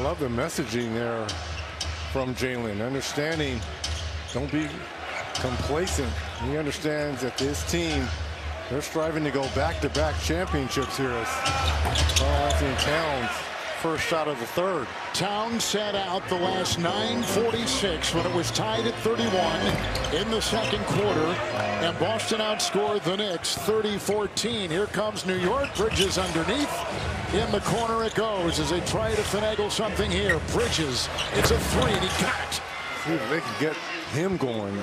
love the messaging there from Jalen. Understanding, don't be complacent. He understands that this team, they're striving to go back-to-back championships here as Karl-Anthony Towns first shot of the third. Towns sat out the last 9:46 when it was tied at 31 in the second quarter, and Boston outscored the Knicks 30-14. Here comes New York. Bridges underneath. In the corner it goes as they try to finagle something here. Bridges, it's a three, and he got it. See if they can get him going.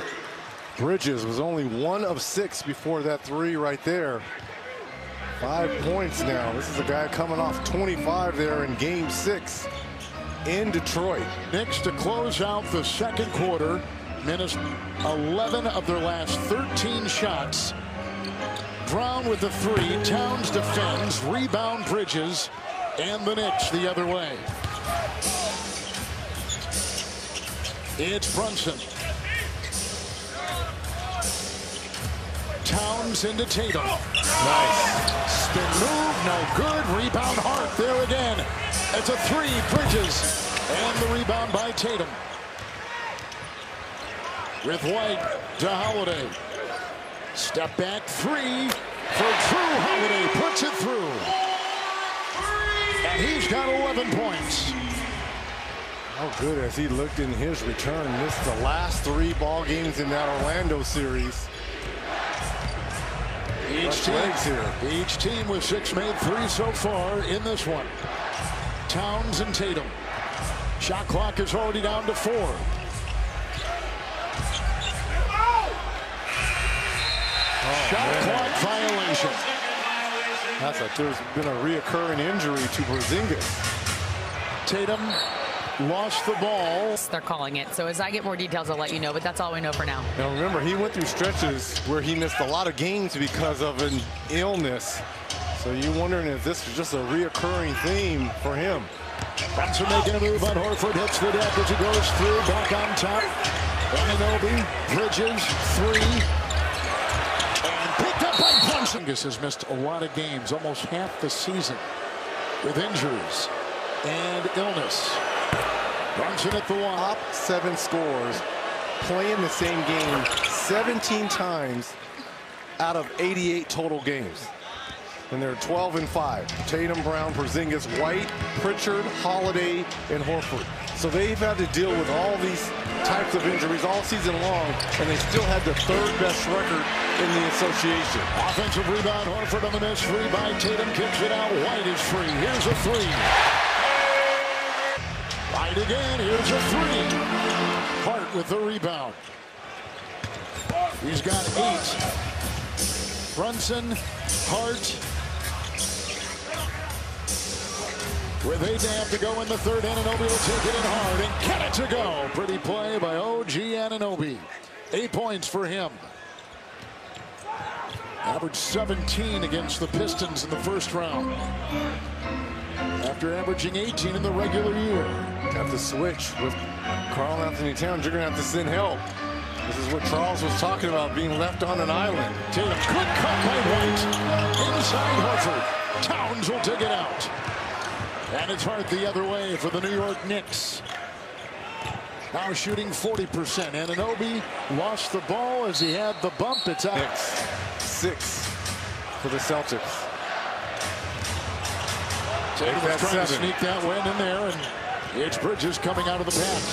Bridges was only 1 of 6 before that three right there. 5 points now. This is a guy coming off 25 there in game 6 in Detroit. Knicks to close out the second quarter. Minutes 11 of their last 13 shots. Brown with the three. Towns defends. Rebound Bridges. And the Knicks the other way. It's Brunson. Towns into Tatum. Nice. Spin move, no good. Rebound Hart there again. It's a three. Bridges. And the rebound by Tatum. With White to Holiday. Step back three for Drew Holiday. Puts it through. And he's got 11 points. How good has he looked in his return. Missed the last 3 ball games in that Orlando series. Each team with 6 made 3 so far in this one. Towns and Tatum. Shot clock is already down to 4. Shot clock violation. There's been a reoccurring injury to Porzingis. Tatum lost the ball. They're calling it. So as I get more details, I'll let you know. But that's all we know for now. Now remember, he went through stretches where he missed a lot of games because of an illness. So you're wondering if this is just a reoccurring theme for him. Brunson making a move on Horford. Hits the deck as he goes through. Back on top. Anunoby. Bridges. 3. Porzingis has missed a lot of games, almost half the season, with injuries and illness. Brunson at the line. Top 7 scores playing the same game 17 times out of 88 total games. And they're 12-5. Tatum, Brown, Porzingis, White, Pritchard, Holiday, and Horford. So they've had to deal with all these types of injuries all season long, and they still had the 3rd best record in the association. Offensive rebound, Horford on the miss. Free by Tatum, kicks it out. White is free. Here's a 3. White again. Here's a 3. Hart with the rebound. He's got 8. Brunson, Hart. With 8.5 to go in the third, Anunoby will take it in hard and get it to go. Pretty play by OG Anunoby. 8 points for him. Averaged 17 against the Pistons in the first round, after averaging 18 in the regular year. Got the switch with Karl-Anthony Towns. You're going to have to send help. This is what Charles was talking about, being left on an island. Tatum, good cut by White. Inside Horford. Towns will take it out. And it's Hart the other way for the New York Knicks. Now shooting 40%. Anunoby lost the ball as he had the bump. It's out. Knicks 6 for the Celtics. Tatum trying to sneak that win in there, and it's Bridges coming out of the pack.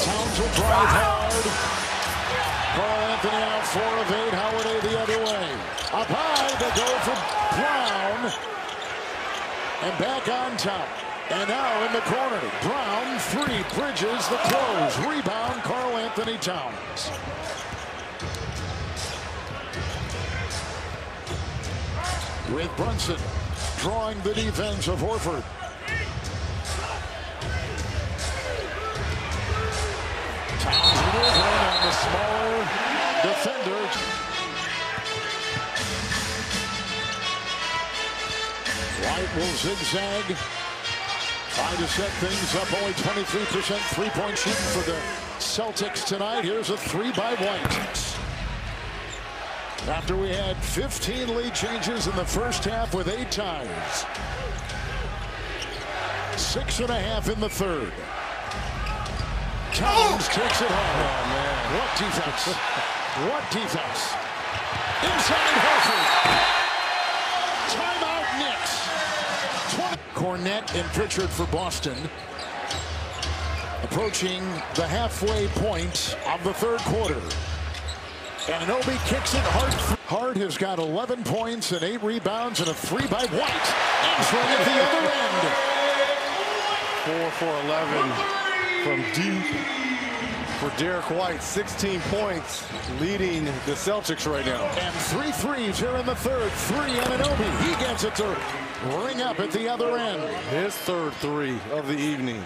Towns will drive hard. Karl-Anthony out 4 of 8. Holiday the other way. Up high, they go for Brown. And back on top. And now in the corner, Brown 3. Bridges the close. Rebound, Karl-Anthony Towns. With Brunson drawing the defense of Horford. Towns maneuvering on the smaller defender. White will zigzag. Trying to set things up. Only 23% three-point shooting for the Celtics tonight. Here's a 3 by White. After we had 15 lead changes in the first half with 8 ties. 6.5 in the third. Towns takes it home. Oh, man. What defense? What defense? Inside Horford. Timeout Knicks. Cornette and Pritchard for Boston. Approaching the halfway point of the third quarter. And Anunoby kicks it hard. Hart has got 11 points and 8 rebounds and a 3 by White. Answering at the other end. 4 for 11 from deep for Derek White. 16 points, leading the Celtics right now. And 3 threes here in the third. 3 Anunoby. He gets it to ring up at the other end. His third 3 of the evening.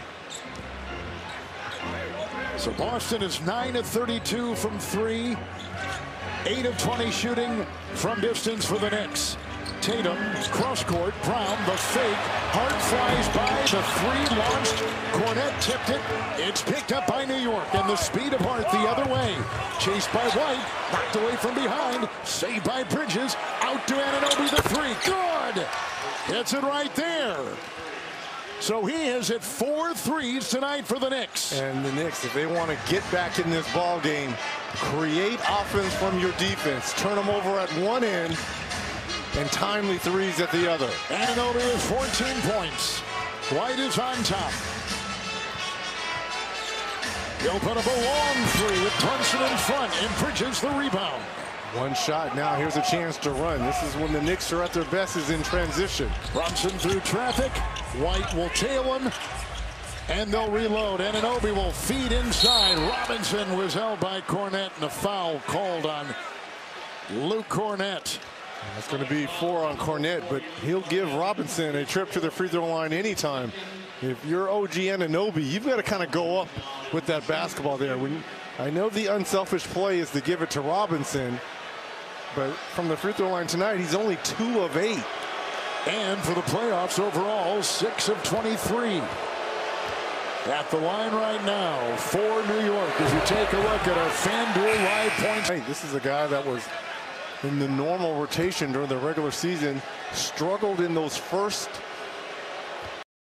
So Boston is 9 of 32 from 3. 8 of 20 shooting from distance for the Knicks. Tatum, cross court, Brown, the fake. Hart flies by, the 3 launched. Cornette tipped it. It's picked up by New York, and the speed of Hart the other way. Chased by White, knocked away from behind. Saved by Bridges. Out to Anunoby, the 3. Good! Hits it right there. So he has hit 4 threes tonight for the Knicks. And the Knicks, if they want to get back in this ball game, create offense from your defense. Turn them over at one end and timely threes at the other. Anunoby with 14 points. White is on top. He'll put up a long 3 with Brunson in front, and Bridges the rebound. One shot now. Here's a chance to run. This is when the Knicks are at their best, is in transition. Brunson through traffic. White will tail him, and they'll reload. Anunoby will feed inside. Robinson was held by Cornette, and a foul called on Luke Cornette. That's going to be 4 on Cornette, but he'll give Robinson a trip to the free throw line anytime. If you're OG Anunoby, you've got to kind of go up with that basketball there. I know the unselfish play is to give it to Robinson, but from the free throw line tonight, he's only 2 of 8. And for the playoffs overall, 6 of 23. At the line right now for New York, as you take a look at our FanDuel live points. Hey, this is a guy that was in the normal rotation during the regular season, struggled in those first